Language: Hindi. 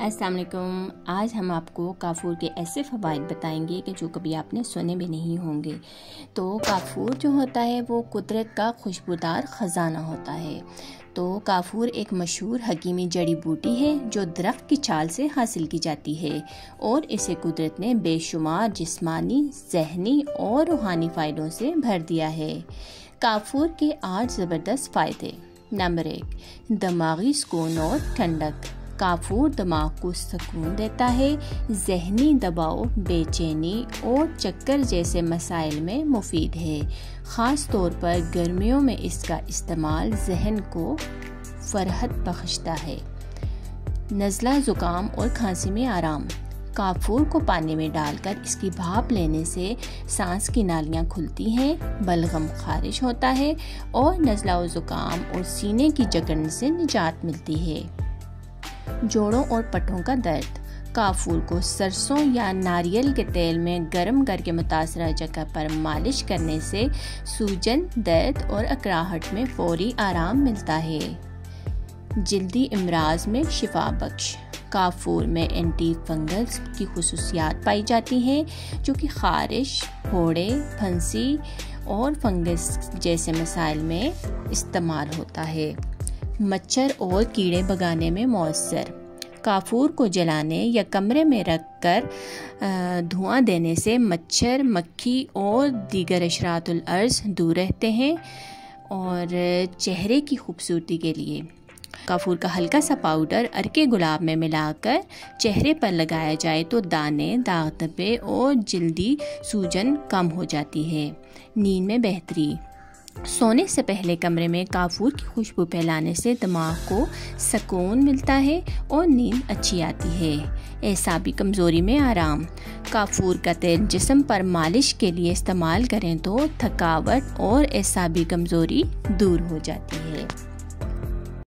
अस्सलाम वालेकुम। आज हम आपको काफूर के ऐसे फ़वाइद बताएंगे कि जो कभी आपने सुने भी नहीं होंगे। तो काफूर जो होता है वो कुदरत का खुशबूदार ख़जाना होता है। तो काफूर एक मशहूर हकीमी जड़ी बूटी है जो दरख्त की छाल से हासिल की जाती है और इसे कुदरत ने बेशुमार जिस्मानी, ज़हनी और रूहानी फ़ायदों से भर दिया है। काफूर के 8 ज़बरदस्त फ़ायदे। नंबर 1, दिमागी सुकून और ठंडक। काफूर दिमाग को सुकून देता है, ज़हनी दबाव, बेचैनी और चक्कर जैसे मसाइल में मुफीद है। ख़ास तौर पर गर्मियों में इसका इस्तेमाल जहन को फरहत बख्शता है। नज़ला, ज़ुकाम और खांसी में आराम। काफूर को पानी में डालकर इसकी भाप लेने से सांस की नालियां खुलती हैं, बलगम खारिज होता है और नज़ला व ज़ुकाम और सीने की जकड़न से निजात मिलती है। जोड़ों और पट्टों का दर्द। काफूर को सरसों या नारियल के तेल में गर्म करके मुतासरा जगह पर मालिश करने से सूजन, दर्द और अकड़ाहट में फौरी आराम मिलता है। जिल्दी इमराज में शिफा बख्श। काफूर में एंटी फंगस की खुसूसियात पाई जाती हैं जो कि खारिश, फोड़े, फंसी और फंगस जैसे मसाइल में इस्तेमाल होता है। मच्छर और कीड़े भगाने में मौसर। काफूर को जलाने या कमरे में रखकर धुआं देने से मच्छर, मक्खी और दीगर अशरातुल अर्ज़ दूर रहते हैं। और चेहरे की खूबसूरती के लिए काफूर का हल्का सा पाउडर अर्के गुलाब में मिलाकर चेहरे पर लगाया जाए तो दाने, दाग धब्बे और जल्दी सूजन कम हो जाती है। नींद में बेहतरी। सोने से पहले कमरे में काफूर की खुशबू फैलाने से दिमाग को सुकून मिलता है और नींद अच्छी आती है। एसाबी कमज़ोरी में आराम। काफूर का तेल जिस्म पर मालिश के लिए इस्तेमाल करें तो थकावट और एसाबी कमज़ोरी दूर हो जाती है।